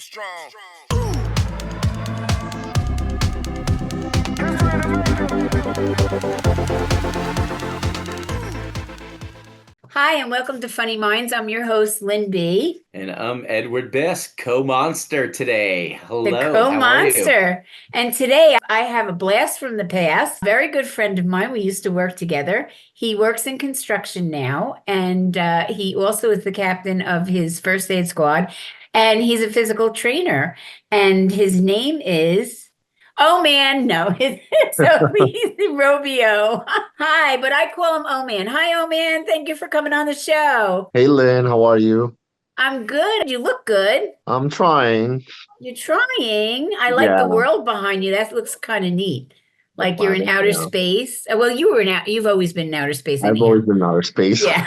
strong. Hi, and welcome to Funny Minds. I'm your host, Lynn B. And I'm Edward Best, co-monster today. Hello, The how are you? co-monster. And today I have a blast from the past. Very good friend of mine. We used to work together. He works in construction now, and he also is the captain of his first aid squad, and he's a physical trainer. And his name is... Oh man, no, so he's ROBBIO. Hi, but I call him Oh man. Hi, Oh man. Thank you for coming on the show. Hey Lynn, how are you? I'm good. You look good. I'm trying. You're trying. I like the world behind you. That looks kind of neat. Like you're in outer space. Well, you've always been in outer space. I've always been in outer space. Yeah.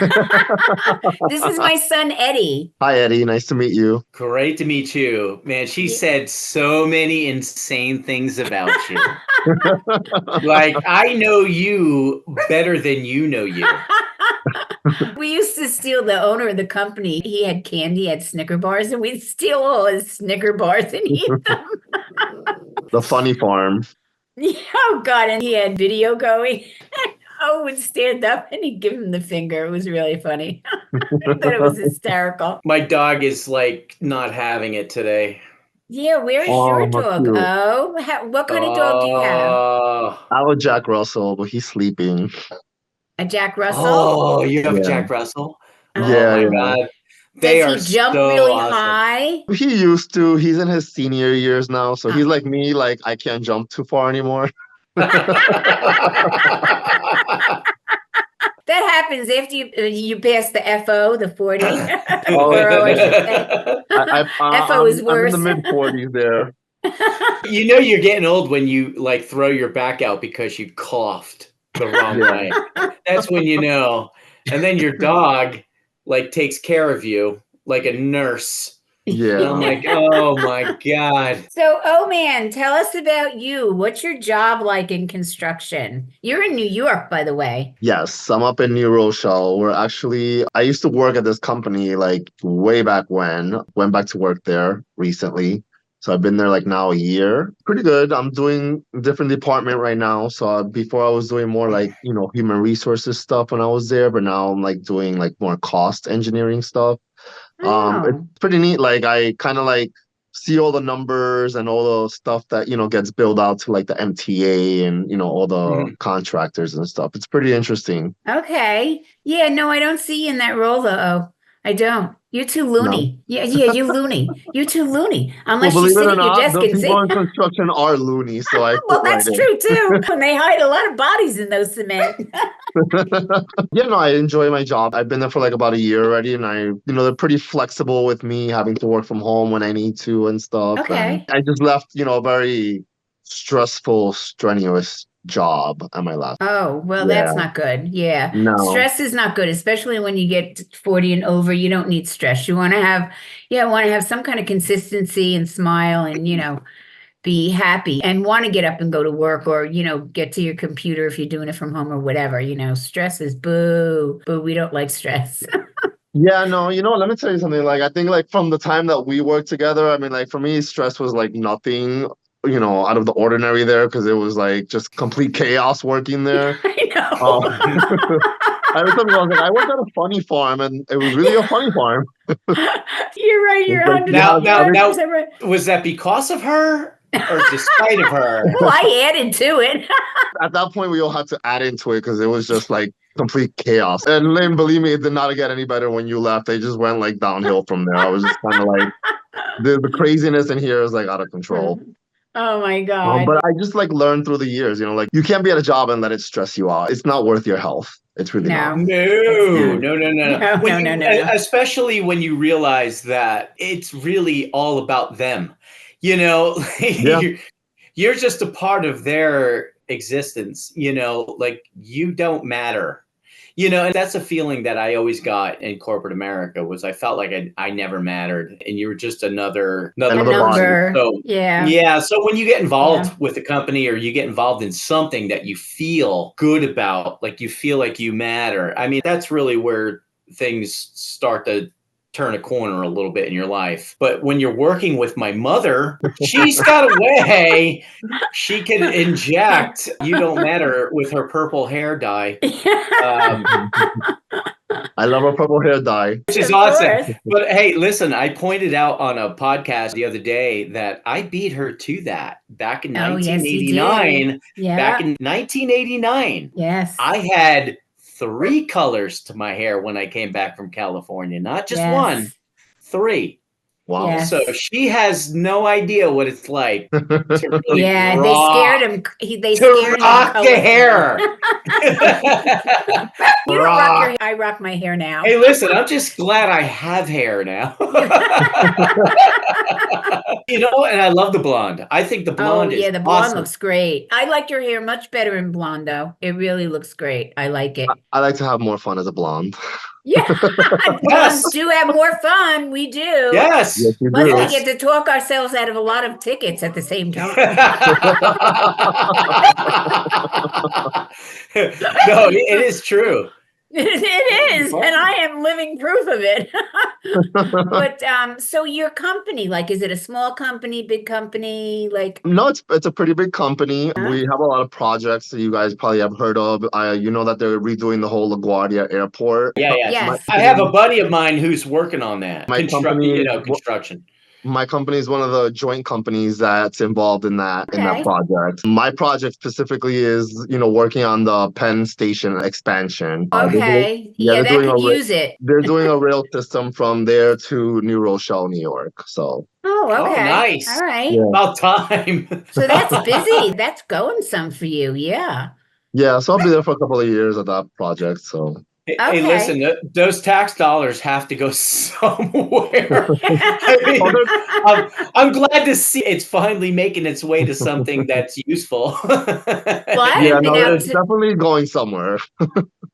This is my son, Eddie. Hi, Eddie. Nice to meet you. Great to meet you. Man, she said so many insane things about you. Like, I know you better than you know you. We used to steal the owner of the company. He had candy, had Snicker bars, and we'd steal all his Snicker bars and eat them. The funny farm. Oh, God. And he had video going. Oh, would stand up and he'd give him the finger. It was really funny. I thought it was hysterical. My dog is like not having it today. Yeah, where is your dog? Cute. Oh, what kind of dog do you have? I have a Jack Russell, but he's sleeping. A Jack Russell? Oh, you have a Jack Russell? Yeah. Oh, my God. Does he jump really high? He used to. He's in his senior years now, so he's like me, like I can't jump too far anymore. That happens after you pass the FO, the 40. FO is worse. I'm in the mid-40s there. You know you're getting old when you like throw your back out because you coughed the wrong way. That's when you know. And then your dog like takes care of you like a nurse. Yeah. And I'm like, oh my God. So, oh man, tell us about you. What's your job like in construction? You're in New York, by the way. Yes, I'm up in New Rochelle. I used to work at this company like way back when. Went back to work there recently. So I've been there like now a year. Pretty good. I'm doing a different department right now. So before I was doing more like, human resources stuff when I was there, but now I'm like doing like more cost engineering stuff. It's pretty neat. Like I kind of like see all the numbers and all the stuff that, gets billed out to like the MTA and, all the contractors and stuff. It's pretty interesting. Okay. Yeah, no, I don't see you in that role though. I don't. You're too loony. No. Yeah, you're loony. You're too loony. Unless you sit at your desk and sing. People in construction are loony, so I well, that's true too. And they hide a lot of bodies in those cement. Yeah, no, I enjoy my job. I've been there for like about a year already, and they're pretty flexible with me having to work from home when I need to and stuff. Okay. And I just left, a very stressful, strenuous job at my last. Oh, well, that's not good. Yeah. No. Stress is not good, especially when you get 40 and over. You don't need stress. You want to have some kind of consistency and smile and, be happy and want to get up and go to work or, get to your computer if you're doing it from home or whatever. Stress is boo. We don't like stress. Yeah, no, let me tell you something. Like, I think like from the time that we worked together, I mean, like for me, stress was like nothing, out of the ordinary there because it was like just complete chaos working there. I know. I worked at a funny farm and it was really a funny farm. You're right. You're 100%. Now, right. Was that because of her? Or despite of her? Well, I added to it. At that point, we all had to add into it because it was just like complete chaos. And Lynn, believe me, it did not get any better when you left. They just went like downhill from there. I was just kind of like, the craziness in here is like out of control. Oh my God. But I just like learned through the years, like you can't be at a job and let it stress you out. It's not worth your health. It's really not. No. Especially when you realize that it's really all about them. You're just a part of their existence, like you don't matter. And that's a feeling that I always got in corporate America was I felt like I never mattered and you were just another number. So, yeah. So when you get involved with a company or you get involved in something that you feel good about, like you feel like you matter. I mean, that's really where things start to turn a corner a little bit in your life. But when you're working with my mother, she's got a way. She can inject You Don't Matter with her purple hair dye. I love a purple hair dye. Which is awesome. But hey, listen, I pointed out on a podcast the other day that I beat her to that back in 1989. Yeah. Back in 1989. Yes. I had 3 colors to my hair when I came back from California. Not just one, 3. Wow. Yes. So she has no idea what it's like to really they rock, scared him. They to scared rock him. the hair. You don't rock your hair. I rock my hair now. Hey, listen, I'm just glad I have hair now. You know, and I love the blonde. I think the blonde is the blonde awesome. looks great. I like your hair much better in blonde, though. It really looks great. I like it. I like to have more fun as a blonde. Yeah, Yes. blondes do have more fun. We do. Yes. Yes, you Plus, do. we get to talk ourselves out of a lot of tickets at the same time. No, it is true. It is, and I am living proof of it. But so your company, like, is it a small company, big company? Like, No, it's a pretty big company. We have a lot of projects that you guys probably have heard of. You know that they're redoing the whole LaGuardia airport. Yeah. Yes. I have a buddy of mine who's working on that. My company, Construction. My company is one of the joint companies that's involved in that project. My project specifically is, working on the Penn Station expansion. Okay, that could use it. They're doing a rail system from there to New Rochelle, New York. So. Oh, okay. Nice. All right. Yeah. About time. So that's busy. That's going some for you. Yeah. Yeah, so I'll be there for a couple of years at that project. So. Hey, listen, those tax dollars have to go somewhere. I mean, I'm glad to see it's finally making its way to something that's useful. It's definitely going somewhere.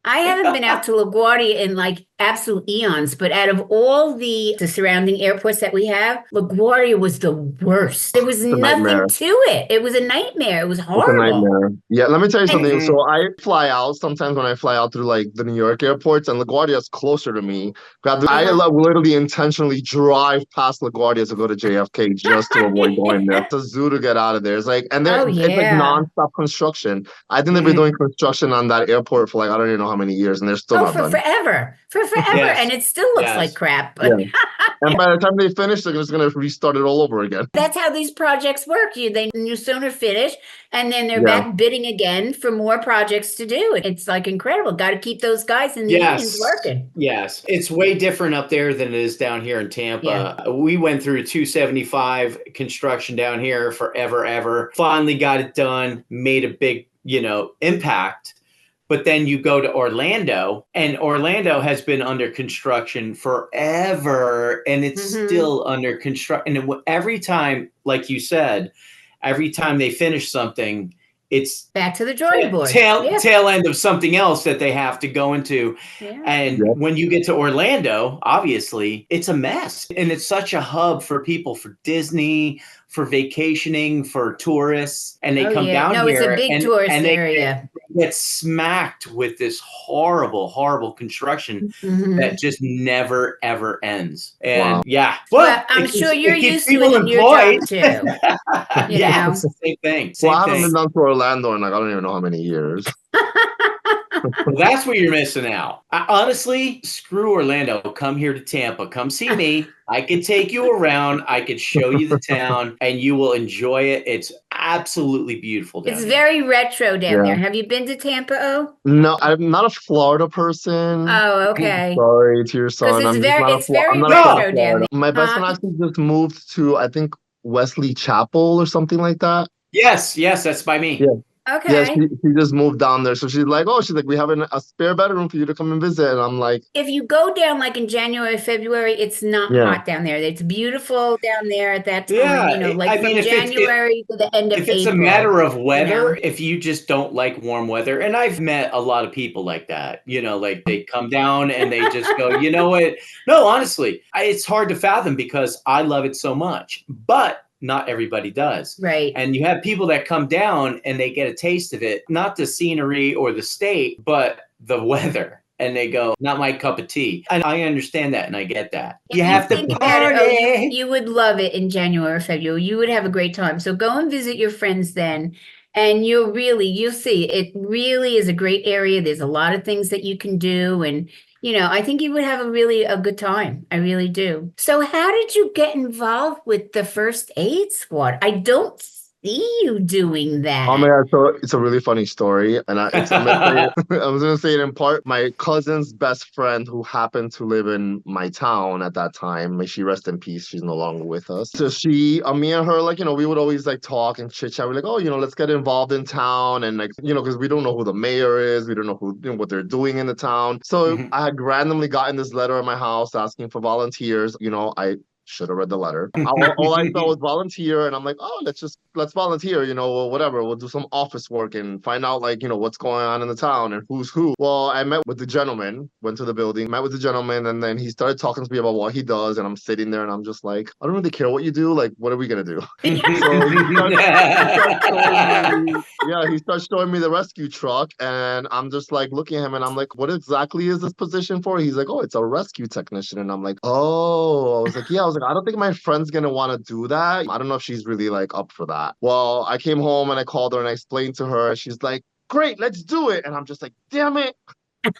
I haven't been out to LaGuardia in like absolute eons, but out of all the surrounding airports that we have, LaGuardia was the worst. There was nothing to it. It was a nightmare. It was horrible. It's a nightmare. Yeah, let me tell you something. So I fly out sometimes when I fly out through like the New York airports, and LaGuardia is closer to me. I literally intentionally drive past LaGuardia to go to JFK just to avoid going there. It's a zoo to get out of there. It's like, and it's like nonstop construction. I think they've been doing construction on that airport for like, I don't even know how many years, and they're still not done. Forever. Yes. And it still looks like crap. But and by the time they finish, they're just going to restart it all over again. That's how these projects work. You sooner finish, and then they're back bidding again for more projects to do. It's like incredible. Got to keep those guys in the unions working. Yes. It's way different up there than it is down here in Tampa. Yeah. We went through 275 construction down here forever. Finally got it done, made a big, impact. But then you go to Orlando, and Orlando has been under construction forever, and it's still under construction. And every time, like you said, every time they finish something, it's back to the drawing board. Tail end of something else that they have to go into. Yeah. And when you get to Orlando, obviously, it's a mess. And it's such a hub for people, for Disney, for vacationing, for tourists. And they come down here. No, it's a big tourist area. They get smacked with this horrible construction that just never, ever ends. And well, I'm sure you're used to it in your job too. It's the same thing. I haven't been down to Orlando in like, I don't even know how many years. Well, that's what you're missing out. Honestly, screw Orlando. Come here to Tampa. Come see me. I could take you around. I could show you the town, and you will enjoy it. It's absolutely beautiful down It's very retro down there. Have you been to Tampa, No, I'm not a Florida person. Oh, okay. I'm sorry to your son. It's very retro down there. My best friend actually just moved to, I think, Wesley Chapel or something like that. Yes, that's by me. Yeah. Okay. Yeah, she just moved down there. So she's like, we have a spare bedroom for you to come and visit. And I'm like, if you go down like in January, February, it's not hot down there. It's beautiful down there at that time. Yeah, from January to the end of April. If it's a matter of weather, if you just don't like warm weather, and I've met a lot of people like that, like they come down and they just go, you know what? No, honestly, it's hard to fathom because I love it so much. But not everybody does. Right. And you have people that come down and they get a taste of it, not the scenery or the state, but the weather. and they go, not my cup of tea. And I understand that and I get that. If You have to think about it, party. you would love it in January or February. You would have a great time. So go and visit your friends then. And you'll see it really is a great area. There's a lot of things that you can do. And, I think you would have a good time. I really do. So how did you get involved with the first aid squad? I don't see you doing Oh that. my God, so it's a really funny story. And I'm was gonna say it in part, my cousin's best friend who happened to live in my town at that time, may she rest in peace, she's no longer with us. So me and her, like, we would always like talk and chit chat. We're like, oh, let's get involved in town. And like, because we don't know who the mayor is, we don't know who, what they're doing in the town. So I had randomly gotten this letter at my house asking for volunteers. I should have read the letter. All I saw was volunteer, and I'm like, oh, let's volunteer, or whatever. We'll do some office work and find out, like, what's going on in the town and who's who. Well, I met with the gentleman, went to the building, met with the gentleman, and then he started talking to me about what he does, and I'm sitting there and I'm just like, I don't really care what you do. Like, what are we gonna do? So he starts showing me the rescue truck, and I'm just like looking at him, and I'm like, what exactly is this position for? He's like, oh, it's a rescue technician, and I'm like, oh, I was like, yeah. I don't think my friend's gonna want to do that. I don't know if she's really like up for that. Well, I came home and I called her and I explained to her. She's like, great, let's do it. And I'm just like, damn it. And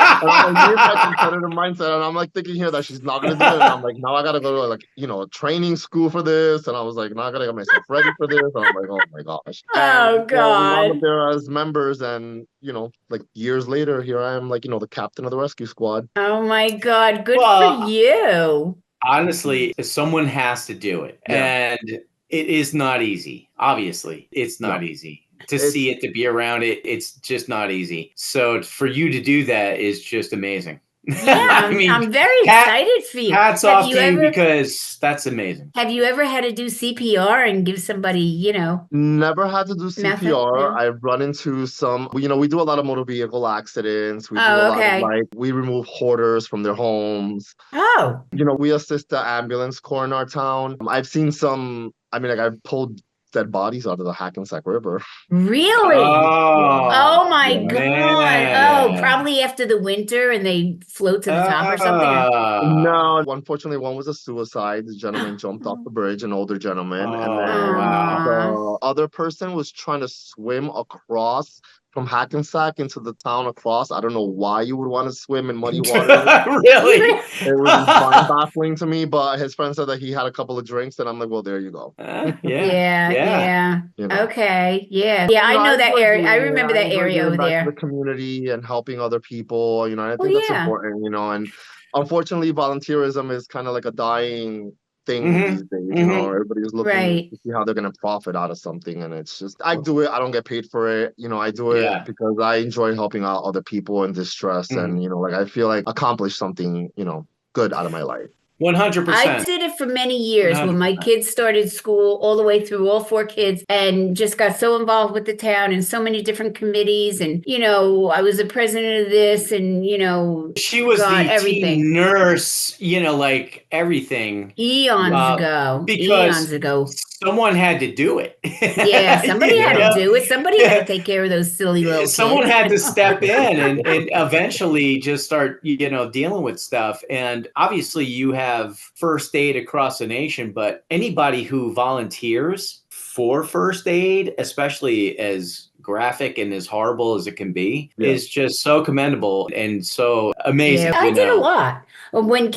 I'm like, here's my competitive mindset, and I'm like thinking here that she's not gonna do it, and I'm like, now I gotta go to like a training school for this, and I was like, now I gotta get myself ready for this, and I'm like, oh my gosh. Oh God. Well, we wound up there as members, and like years later, here I am, like the captain of the rescue squad. Oh my God, good for you. Honestly, someone has to do it, and it is not easy. Obviously, it's not easy. To see it, to be around it, it's just not easy. So for you to do that is just amazing. Yeah, I'm very excited for you. Hats off to you because that's amazing. Have you ever had to do CPR and give somebody, Never had to do CPR. I've run into some, we do a lot of motor vehicle accidents. We do a lot of we remove hoarders from their homes. Oh. We assist the ambulance corps in our town. I've seen some, I've pulled dead bodies out of the Hackensack River. Really? Oh my God. Man. Oh, probably after the winter and they float to the top or something? No, unfortunately, one was a suicide. The gentleman jumped off the bridge, an older gentleman. And then the other person was trying to swim across from Hackensack into the town across. I don't know why you would want to swim in muddy water. Really? It was mind-baffling to me, but his friend said that he had a couple of drinks, and I'm like, well, there you go. Yeah. Okay. Yeah. Yeah, I know that area. I remember that area over there. The community and helping other people, I think that's important, and unfortunately, volunteerism is kind of like a dying thing these days. Everybody's looking to see how they're going to profit out of something, and it's just I do it. I don't get paid for it. I do it because I enjoy helping out other people in distress, and like I feel like accomplished something good out of my life. 100%. I did it for many years 100%. When my kids started school, all the way through, all 4 kids, and just got so involved with the town and so many different committees. And, I was the president of this and, she was the teen nurse, like everything. Eons ago. Someone had to do it. Yeah, somebody had to do it. Somebody had to take care of those silly little kids. Someone had to step in and eventually just start, dealing with stuff. And obviously you have first aid across the nation, but anybody who volunteers for first aid, especially as graphic and as horrible as it can be, is just so commendable and so amazing. Yeah, I did a lot. When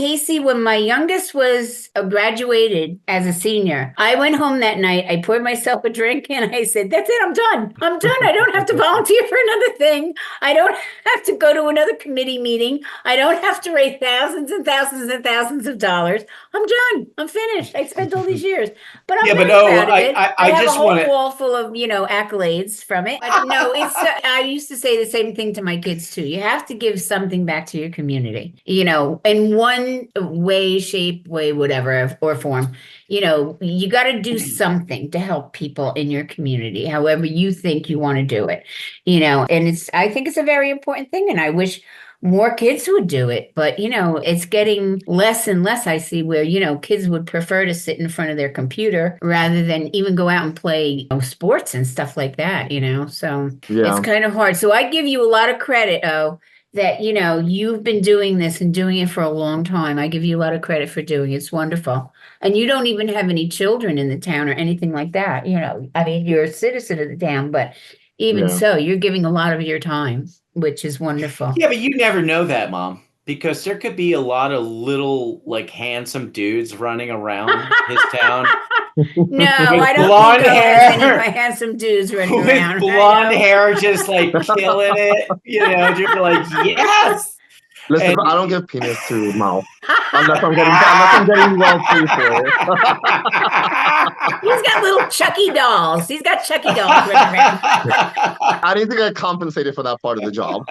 my youngest was graduated as a senior, I went home that night, I poured myself a drink and I said, that's it, I'm done. I don't have to volunteer for another thing. I don't have to go to another committee meeting. I don't have to raise thousands and thousands and thousands of dollars. I'm done. I'm finished. I spent all these years. But I'm proud of it. I have a whole wall full of, accolades from it. But no, I used to say the same thing to my kids too. You have to give something back to your community, in one way, shape, whatever, or form. You got to do something to help people in your community, however you think you want to do it, and I think it's a very important thing. And I wish more kids would do it, but it's getting less and less. I see where, kids would prefer to sit in front of their computer rather than even go out and play sports and stuff like that, so it's kind of hard. So I give you a lot of credit, that, you've been doing this and doing it for a long time. I give you a lot of credit for doing it. It's wonderful. And you don't even have any children in the town or anything like that. I mean, you're a citizen of the town, but even Yeah. so, you're giving a lot of your time, which is wonderful. Yeah, but you never know that, Mom, because there could be a lot of little, like, handsome dudes running around his town. No, I don't blonde think there's hair. any handsome dudes running With around. blonde hair, just like killing it, just like, yes. Listen, And- I don't give penis to mouth unless I'm getting well paid for it. He's got little Chucky dolls. He's got Chucky dolls running around. I need to get compensated for that part of the job.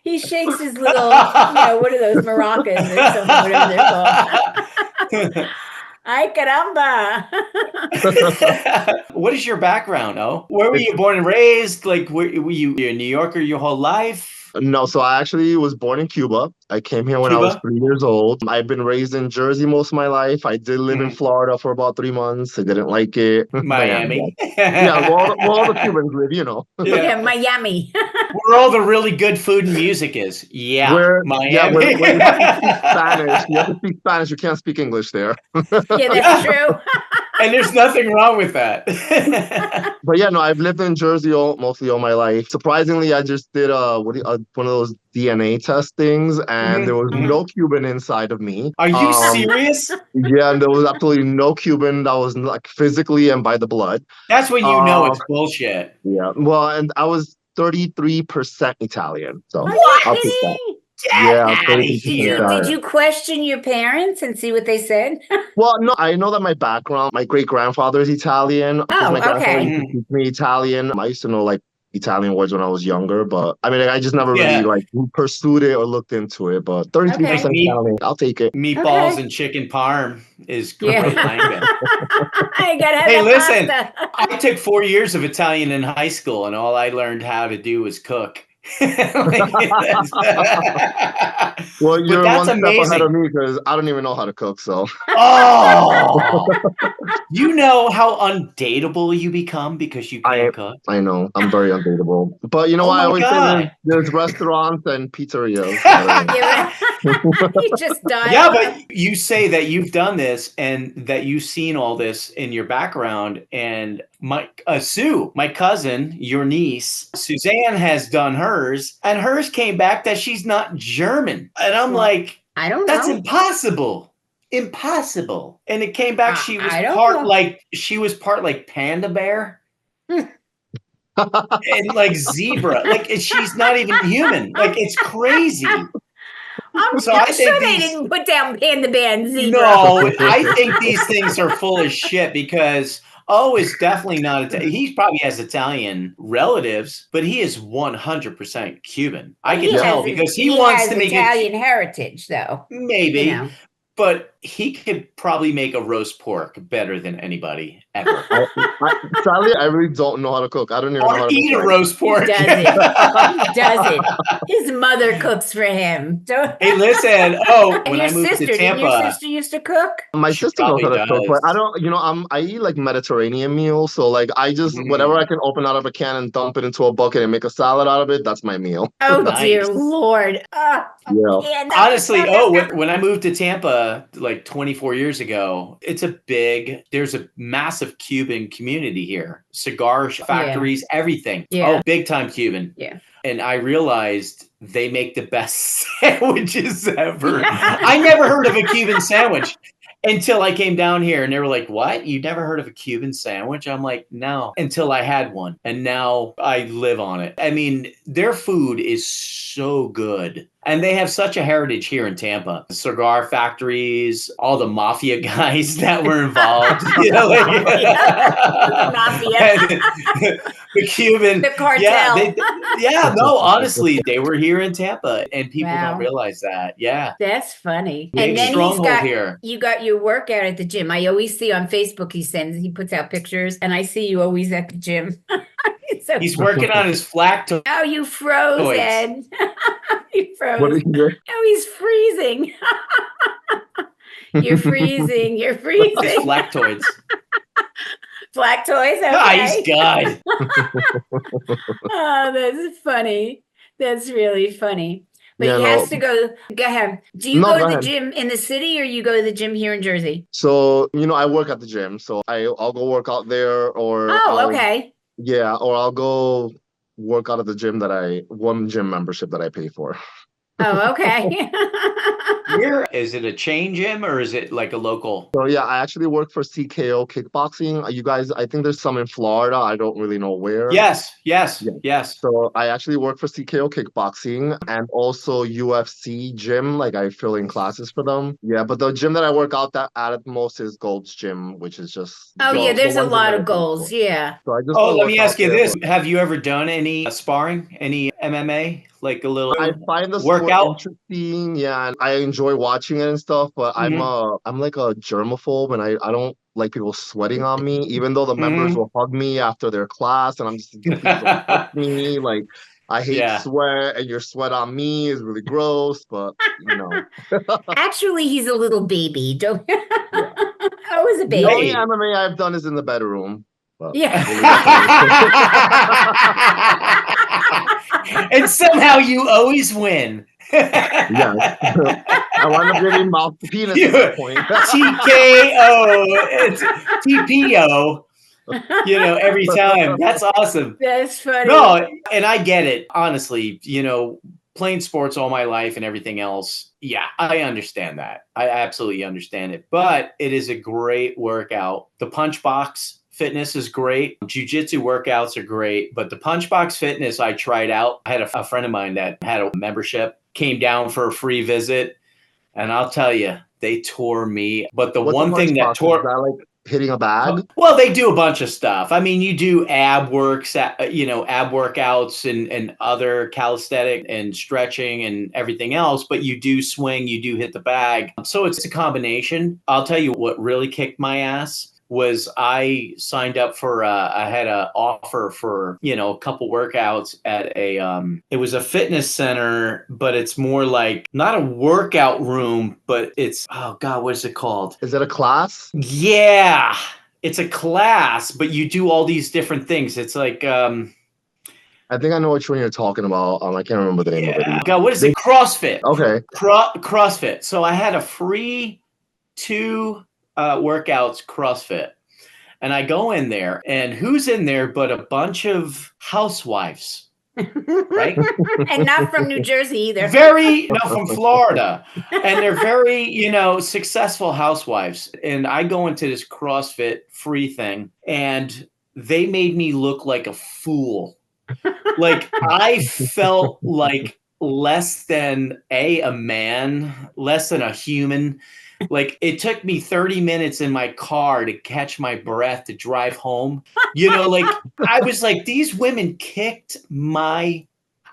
He shakes his little, what are those maracas or something, whatever they're called. Ay, caramba. What is your background, Oh? Where were you born and raised? Like, were you a New Yorker your whole life? No, so I actually was born in Cuba. I came here when I was 3 years old. I've been raised in Jersey most of my life. I did live in Florida for about 3 months. I didn't like it. Miami. Yeah, where all the Cubans live, Yeah, Miami. Where all the really good food and music is. Yeah, Miami. Yeah, where you have to speak Spanish. You have to speak Spanish. You can't speak English there. Yeah, that's true. And there's nothing wrong with that. But yeah, no, I've lived in Jersey mostly all my life. Surprisingly, I just did one of those DNA test things, and there was no Cuban inside of me. Are you serious? Yeah, and there was absolutely no Cuban that was like physically and by the blood. That's when you know it's bullshit. Yeah, well, and I was 33% Italian. So What? I'll take that. Yeah, 33%. Did you question your parents and see what they said? Well, no, I know that my background, my great-grandfather is Italian. Oh, my grandfather okay. used to teach me Italian. I used to know like Italian words when I was younger, but I mean, I just never really like pursued it or looked into it. But 33% Italian, I'll take it. Meatballs and chicken parm is great language. I gotta have Hey, listen, pasta. I took 4 years of Italian in high school, and all I learned how to do was cook. Well, you're one step ahead of me because I don't even know how to cook. So, you know how undateable you become because you can't cook. I know I'm very undateable, but you know what? I always say there's restaurants and pizzerias. You just died. Yeah, but you say that you've done this and that you've seen all this in your background. And my Sue, my cousin, your niece, Suzanne has done hers, and hers came back that she's not German. And I'm like, I don't know. That's impossible. Impossible. And it came back she was part like panda bear. And like zebra. Like she's not even human. Like it's crazy. I'm sure they didn't put down panda bear and zebra. No, I think these things are full of shit because O is definitely not Italian. He probably has Italian relatives, but he is 100% Cuban. I can tell because he wants to make Italian heritage, though. Maybe. But he could probably make a roast pork better than anybody ever. Sadly, I really don't know how to cook. I don't even know how to eat a roast pork. He does it. His mother cooks for him. Hey, listen. When I moved to Tampa, your sister used to cook. My sister knows how to cook, but I don't. I eat like Mediterranean meals, so like I just whatever I can open out of a can and dump it into a bucket and make a salad out of it. That's my meal. Oh dear Lord! Honestly, when I moved to Tampa like 24 years ago, there's a massive Cuban community here. Cigar factories, everything. Yeah. Oh, big time Cuban. Yeah. And I realized they make the best sandwiches ever. I never heard of a Cuban sandwich until I came down here and they were like, what? You never heard of a Cuban sandwich? I'm like, no, until I had one. And now I live on it. I mean, their food is so good. And they have such a heritage here in Tampa. The cigar factories, all the mafia guys that were involved. The mafia. The Cuban. The cartel. Honestly, they were here in Tampa. And people don't realize that. Yeah. That's funny. Big and then stronghold here. You got your workout at the gym. I always see on Facebook he puts out pictures, and I see you always at the gym. He's working on his flactoids. Oh, you froze, Ed. You froze. What did you do? Oh, he's freezing. You're freezing. You're freezing. His flactoids. Black toys. Nice Okay. God. Oh, that's funny. That's really funny. But Yeah, he no, has to go. Go ahead. Do you no, go go to the ahead. gym in the city or you go to the gym here in Jersey? So, I work at the gym, so I'll go work out there, or Oh, okay. or I'll go work out at the gym one gym membership that I pay for. Oh, okay. Where is it, a chain gym or is it like a local? So yeah, I actually work for CKO Kickboxing. You guys, I think there's some in Florida. I don't really know where. Yes, yes, Yeah. yes. So I actually work for CKO Kickboxing and also UFC gym. Like I fill in classes for them. Yeah, but the gym that I work out at most is Gold's Gym, which is just Oh, yeah, the there's a one gym lot that I of pay goals. for. Yeah. So I just Oh, go let work me out ask you there. this. Have you ever done any sparring, any MMA, like a little I find the sport workout? interesting, yeah, and I enjoy watching it and stuff, but Hmm. I'm like a germaphobe and I don't like people sweating on me, even though the members Hmm. will hug me after their class and I'm just please don't touch me. Like I hate Yeah. sweat and your sweat on me is really gross, but Actually, he's a little baby. Don't. yeah. I was a The only baby. Hey. MMA I've done is in the bedroom, but Yeah. we'll leave it there. And somehow you always win. Yes. I wound up getting mouth to penis at that point. TKO, it's TPO, every time. That's awesome. That's funny. No, and I get it. Honestly, playing sports all my life and everything else. Yeah, I understand that. I absolutely understand it. But it is a great workout. The punch box fitness is great. Jiu-jitsu workouts are great. But the punch box fitness I tried out. I had a friend of mine that had a membership, came down for a free visit. And I'll tell you, they tore me. But the What's a one punch thing that box? Is tore, that like hitting a bag? well, they do a bunch of stuff. I mean, you do ab workouts and other calisthenic and stretching and everything else, but you do swing, you do hit the bag. So it's a combination. I'll tell you what really kicked my ass was I signed up for I had an offer for a couple workouts at it was a fitness center, but it's more like not a workout room, but it's, oh God, what is it called? Is it a class? Yeah, it's a class, but you do all these different things. It's like I think I know which one you're talking about. I can't remember the name of it either. God, what is it? CrossFit. Okay. CrossFit. So I had a free 2 workouts CrossFit. And I go in there, and who's in there but a bunch of housewives, right? And not from New Jersey either. From Florida. And they're very, successful housewives. And I go into this CrossFit free thing, and they made me look like a fool. Like I felt like less than a man, less than a human. Like it took me 30 minutes in my car to catch my breath to drive home. Like I was like, these women kicked my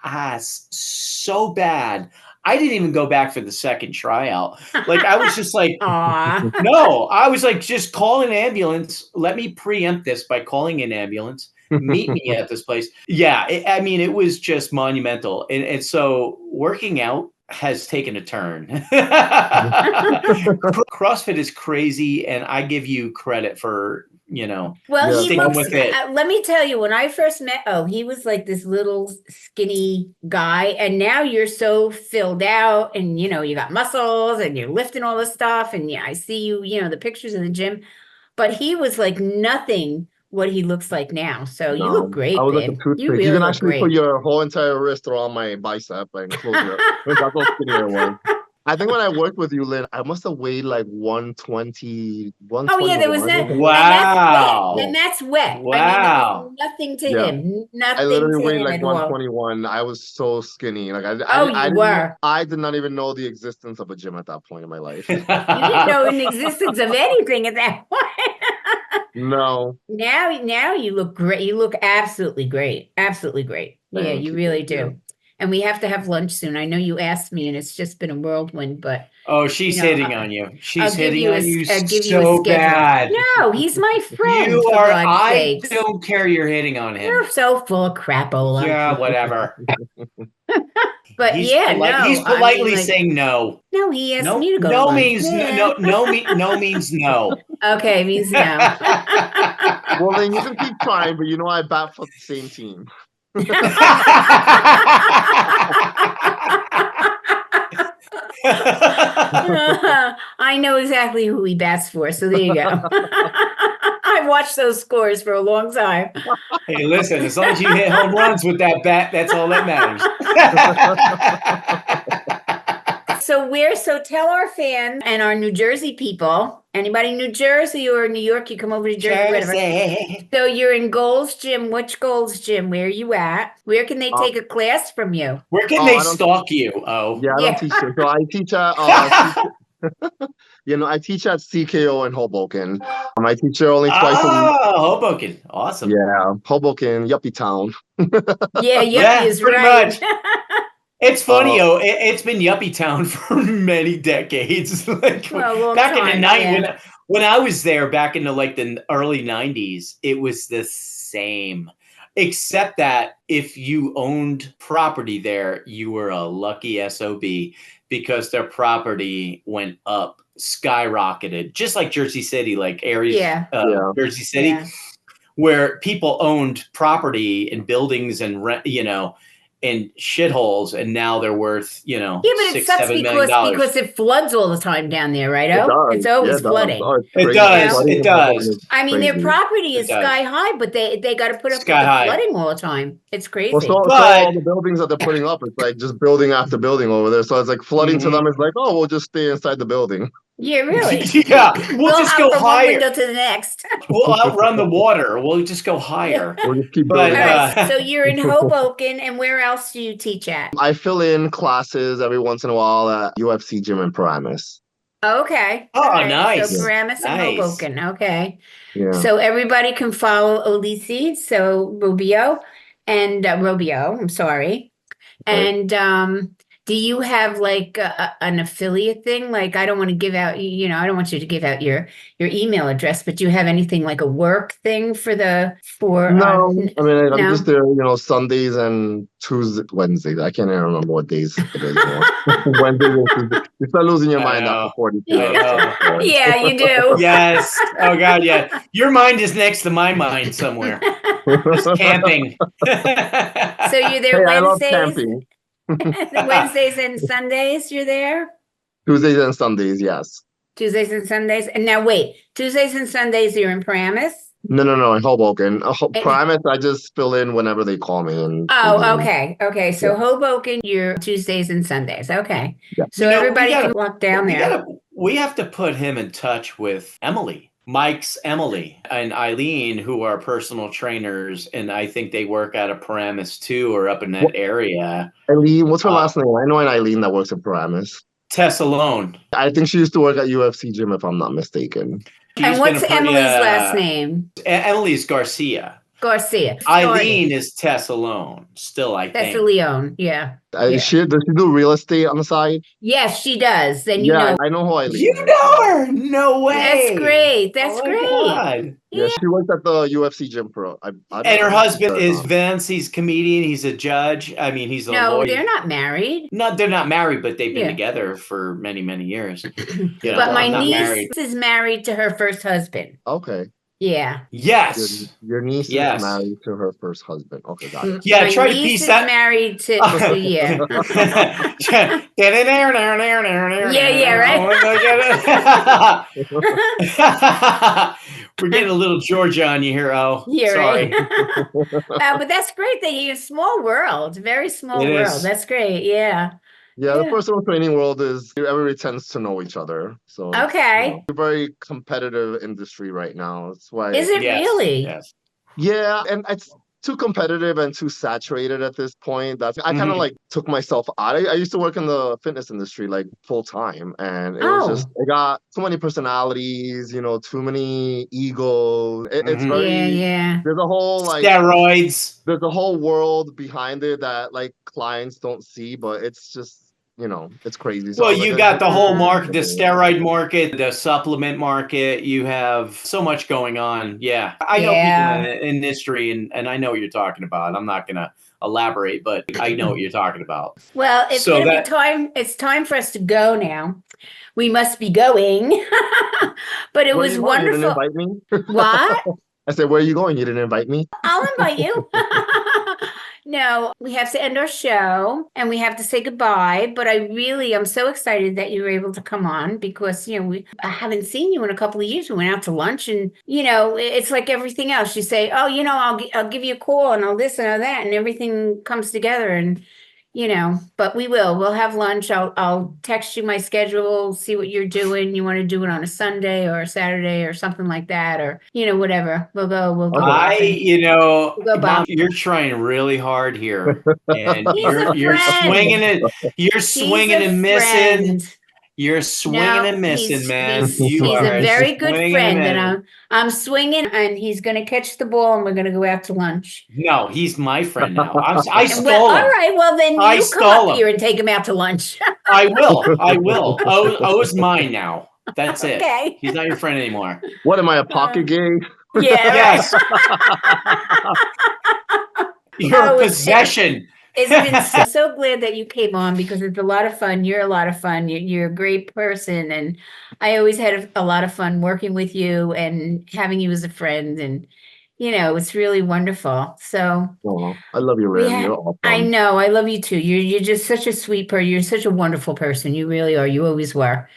ass so bad. I didn't even go back for the second tryout. Like I was just like, no, I was like, just call an ambulance. Let me preempt this by calling an ambulance. Meet me at this place. Yeah, it was just monumental. And so working out has taken a turn. CrossFit is crazy, and I give you credit for, Well, Yeah. he sticking looks, with it. let me tell you, when I first met, he was like this little skinny guy, and now you're so filled out, and you got muscles, and you're lifting all this stuff, and I see you, the pictures in the gym, but he was like nothing what he looks like now. So you look No, I great, was like a babe. You toothpick. You really can look actually put great. your whole entire wrist around my bicep and close it up. That's how skinny I was. I think when I worked with you, Lynn, I must have weighed like 120, Oh yeah, there was 121 that, or something. Wow. and that's wet. I mean, Wow. there was nothing to Yeah. him, I nothing literally to weighed him like at all. 121. I was so skinny. Like Oh, you were. I did not even know the existence of a gym at that point in my life. You didn't know in the existence of anything at that point. No. Now you look great. You look absolutely great. Absolutely great. Yeah, Thank you you, really thank do. you. And we have to have lunch soon. I know you asked me, and it's just been a whirlwind, but Oh, she's hitting on you. I'll She's give hitting you on you I'll give you a so schedule. bad. No, he's my friend, You for are, God's I sakes. don't care you're hitting on him. You're so full of crapola. Yeah, whatever. But He's yeah, no, he's I mean, politely like, saying no. no, he asked No, me to go to no lunch. means no means no. Okay, means no. Well, then you can keep trying, but I bat for the same team. I know exactly who he bats for, so there you go. I've watched those scores for a long time. Hey, listen, as long as you hit home runs with that bat, that's all that matters. So tell our fans and our New Jersey people, anybody in New Jersey or New York, you come over to Jersey, whatever. Jersey. So you're in Gold's Gym. Which Gold's Gym? Where are you at? Where can they take a class from you? Where can they stalk you? Oh, yeah, I Yeah. don't teach it. So I teach at I teach at CKO in Hoboken. I teach there only twice a week. Oh, Hoboken. Awesome. Yeah, Hoboken, yuppie town. Yeah, Yeah, yuppie is pretty right. much. It's funny, it's been yuppie town for many decades. Like Well, a long back in the time, 90s, yeah. when I was there back in the early 90s, it was the same. Except that if you owned property there, you were a lucky SOB because their property went up, skyrocketed, just like Jersey City, like areas, Yeah. Jersey City, Yeah. where people owned property and buildings and rent, and shitholes, and now they're worth, Yeah, but it $6, sucks $7 million. because it floods all the time down there, right? It Oh, does. it's always Yeah, flooding. Oh, it's It crazy. does. Flooding It in Hoboken does. is I mean, their crazy. property is It does. sky high, but they got to put up with Sky the high. flooding all the time. It's crazy. Well, so But- all the buildings that they're putting up, it's like just building after building over there. So it's like flooding to them is like, oh, we'll just stay inside the building. Yeah, really. Yeah, we'll just hop go from one higher. window to the next. We'll outrun the water. We'll just go higher. We'll just keep But, building. All right. So you're in Hoboken, and where else do you teach at? I fill in classes every once in a while at UFC Gym in Paramus. Okay. Oh, All right. nice. So Paramus and Nice. Hoboken. Okay. Yeah. So everybody can follow OILICEC, so ROBBIO and ROBBIO, I'm sorry. Right. And do you have like an affiliate thing? Like, I don't want to give out, I don't want you to give out your email address, but do you have anything like a work thing for No, I mean, I'm no? just there, Sundays and Wednesdays. I can't even remember what days it is anymore. Wednesdays and Tuesdays. You start losing your I mind know. after 40 I know. Yeah, you do. Yes. Oh, God, yeah. Your mind is next to my mind somewhere. Just camping. So you're there Hey, I love Wednesdays, camping. Wednesdays and Sundays, you're there? Tuesdays and Sundays, yes. Tuesdays and Sundays. And now wait, Tuesdays and Sundays you're in Paramus? No, in Hoboken. Paramus, I just fill in whenever they call me. And Oh, okay. Okay. So Yeah. Hoboken, you're Tuesdays and Sundays. Okay. Yeah. So everybody can walk down there. We have to put him in touch with Emily. Mike's Emily and Eileen, who are personal trainers, and I think they work out of Paramus too, or up in that area. Eileen, what's her last name? I know an Eileen that works at Paramus. Tess Alone. I think she used to work at UFC Gym, if I'm not mistaken. And what's Emily's last name? Emily's Garcia. Garcia. Eileen is Tess Alone, still, I think. Tessa Leone. Yeah. Does she do real estate on the side? Yes, she does. Then you Yeah, know. I know who Eileen You is. know her? No way. That's great. That's Oh my great. God. Yeah, she works at the UFC Gym Pro. And her husband is Vince. He's a comedian. He's a judge. I mean, he's a No, lawyer. they're not married. No, they're not married, but they've been Yeah. together for many, many years. But my not niece married. is married to her first husband. Okay. Yeah. Yes. Your niece Yes. is married to her first husband. Okay, got it. Yeah, My try to niece piece is that. married to yeah. Yeah, right. We're getting a little Georgia on you here. Oh, Yeah, sorry. right. But that's great that you're a small world, very small It world. is. That's great. Yeah. Yeah, the Yeah. personal training world is everybody tends to know each other. So it's, Okay. a very competitive industry right now. That's why. Is it Yes, really? yes. Yeah, and it's too competitive and too saturated at this point. That's I kind of Mhm. like took myself out. I used to work in the fitness industry like full time, and it was just it got too many personalities, too many egos. It's Mhm. very Yeah. there's a whole Steroids. there's a whole world behind it that like clients don't see, but it's just it's crazy. So I Well, was like, you got the whole Mhm. market, the steroid market, the supplement market. You have so much going on. Yeah. I know people in the industry, and I know what you're talking about. I'm not going to elaborate, but I know what you're talking about. Well, it's So gonna be time. It's time for us to go now. We must be going. But it Where are was you going? You didn't wonderful. invite me? What? I said, where are you going? You didn't invite me? I'll invite you. No, we have to end our show and we have to say goodbye. But I'm so excited that you were able to come on because, I haven't seen you in a couple of years. We went out to lunch and, it's like everything else. You say, oh, I'll give you a call and all this and all that, and everything comes together. And but we'll have lunch. I'll text you my schedule, see what you're doing. You want to do it on a Sunday or a Saturday or something like that, or whatever. We'll go bopping. We'll go Mom, bopping. you're trying really hard here, and He's a you're friend. swinging it. You're He's swinging a and missing. friend. You're swinging No, and missing, man. he's You he's are a very good swinging friend, and missing. I'm swinging, and he's gonna catch the ball, and we're gonna go out to lunch. No, he's my friend now. I And stole all him. right, well then I you come stole up him. here and take him out to lunch. I will. O's mine now. That's it. Okay. He's not your friend anymore. What am I, a pocket game? Yeah. Yes. Your Oh, possession. It's been so glad that you came on because it's a lot of fun. You're a lot of fun. You're a great person. And I always had a lot of fun working with you and having you as a friend. And, it's really wonderful. So Oh, I love you, we Ren. had, You're awesome. I know, I love you too. You're just such a sweet person. You're such a wonderful person. You really are. You always were,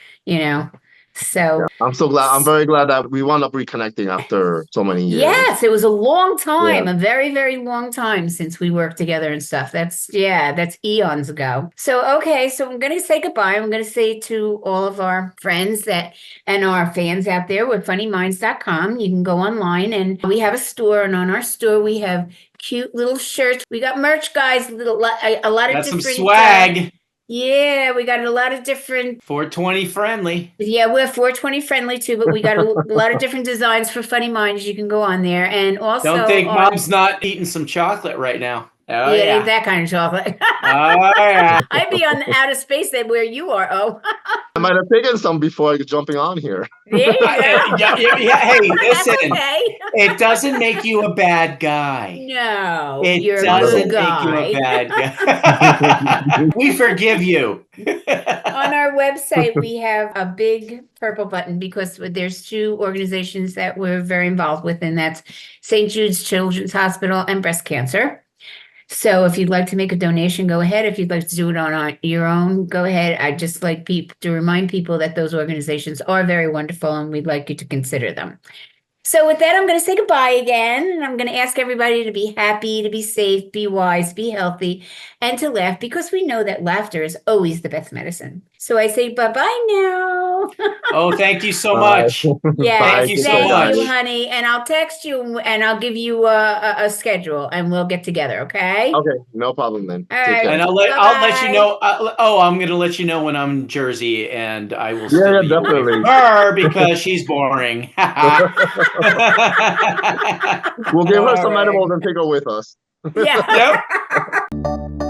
So I'm so glad. I'm very glad that we wound up reconnecting after so many years. yes, it was a long time, Yeah. a very, very long time since we worked together and stuff. That's eons ago. So, okay, so I'm going to say goodbye. I'm going to say to all of our friends and our fans out there with funnyminds.com, you can go online and we have a store, and on our store we have cute little shirts. We got merch, guys, a lot of Got some different swag. yeah, we got a lot of different 420 friendly. yeah, we're 420 friendly too, but we got a lot of different designs for Funny Minds. You can go on there. And also, Don't think Mom's not eating some chocolate right now. Oh, yeah, yeah. eat that kind of chocolate. Oh, yeah. I'd be on outer space than where you are. Oh, I might have taken some before jumping on here. there you go. Yeah, hey, That's listen. okay. It doesn't make you a bad guy. No, It you're a doesn't good make you a guy. bad guy. We forgive you. On our website, we have a big purple button because there's two organizations that we're very involved with, and that's St. Jude's Children's Hospital and breast cancer. So if you'd like to make a donation, go ahead. If you'd like to do it on your own, go ahead. I'd just like to remind people that those organizations are very wonderful and we'd like you to consider them. So with that, I'm going to say goodbye again, and I'm going to ask everybody to be happy, to be safe, be wise, be healthy, and to laugh, because we know that laughter is always the best medicine. So I say bye-bye now. Oh, thank you so Bye. much. Yes, Thank you so thank much. you, honey. And I'll text you and I'll give you a schedule and we'll get together, okay? Okay, no problem then. All Take right. care. And I'll let you Bye-bye. know. I'm going to let you know when I'm in Jersey, and I will Yeah, still yeah, be away definitely. from her because she's boring. We'll give her All some right. edibles and take her with us. Yeah. Yep.